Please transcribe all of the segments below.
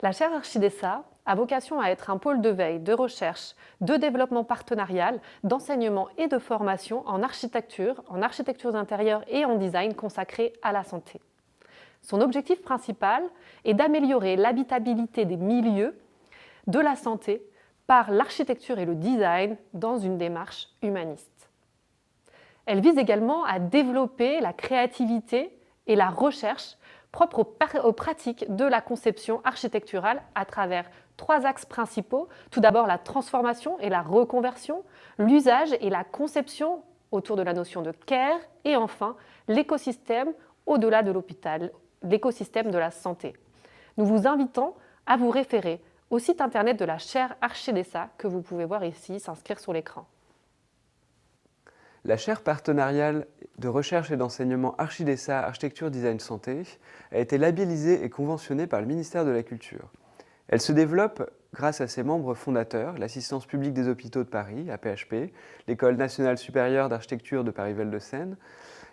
La chaire Archidessa a vocation à être un pôle de veille, de recherche, de développement partenarial, d'enseignement et de formation en architecture intérieure et en design consacré à la santé. Son objectif principal est d'améliorer l'habitabilité des milieux de la santé par l'architecture et le design dans une démarche humaniste. Elle vise également à développer la créativité et la recherche propres aux pratiques de la conception architecturale à travers 3 axes principaux. Tout d'abord, la transformation et la reconversion, l'usage et la conception autour de la notion de care, et enfin, l'écosystème au-delà de l'hôpital, l'écosystème de la santé. Nous vous invitons à vous référer au site internet de la chaire Archidessa que vous pouvez voir ici s'inscrire sur l'écran. La chaire partenariale de recherche et d'enseignement Archidessa Architecture Design Santé a été labellisée et conventionnée par le ministère de la Culture. Elle se développe grâce à ses membres fondateurs, l'Assistance publique des hôpitaux de Paris, APHP, l'École nationale supérieure d'architecture de Paris-Val-de-Seine,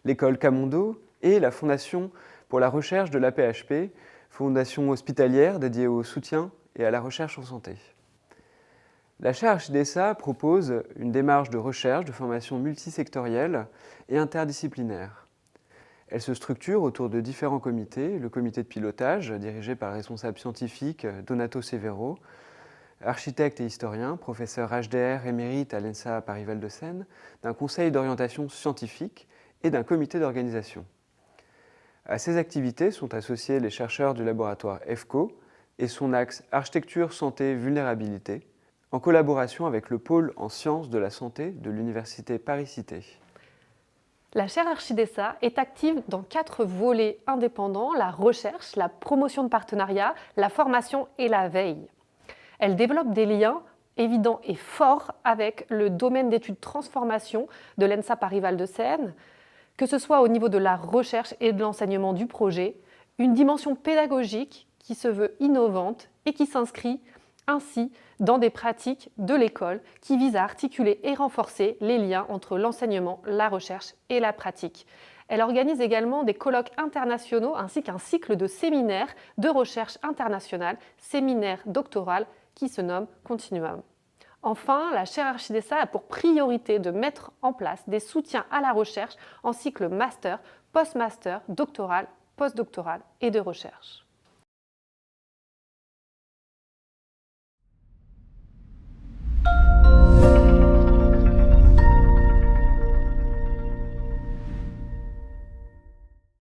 l'École Camondo et la Fondation pour la recherche de l'APHP, fondation hospitalière dédiée au soutien et à la recherche en santé. La chaire Archidessa propose une démarche de recherche, de formation multisectorielle et interdisciplinaire. Elle se structure autour de différents comités, le comité de pilotage, dirigé par le responsable scientifique Donato Severo, architecte et historien, professeur HDR émérite à l'ENSA Paris-Val-de-Seine, d'un conseil d'orientation scientifique et d'un comité d'organisation. À ces activités sont associés les chercheurs du laboratoire EFCO et son axe Architecture, Santé, Vulnérabilité, en collaboration avec le pôle en sciences de la santé de l'Université Paris-Cité. La chaire Archidessa est active dans 4 volets indépendants: la recherche, la promotion de partenariats, la formation et la veille. Elle développe des liens évidents et forts avec le domaine d'études transformation de l'ENSA Paris-Val-de-Seine, que ce soit au niveau de la recherche et de l'enseignement du projet, une dimension pédagogique qui se veut innovante et qui s'inscrit ainsi dans des pratiques de l'école qui visent à articuler et renforcer les liens entre l'enseignement, la recherche et la pratique. Elle organise également des colloques internationaux ainsi qu'un cycle de séminaires de recherche internationale, séminaire doctoral qui se nomme Continuum. Enfin, la chaire Archidessa a pour priorité de mettre en place des soutiens à la recherche en cycle master, post-master, doctoral, postdoctoral et de recherche.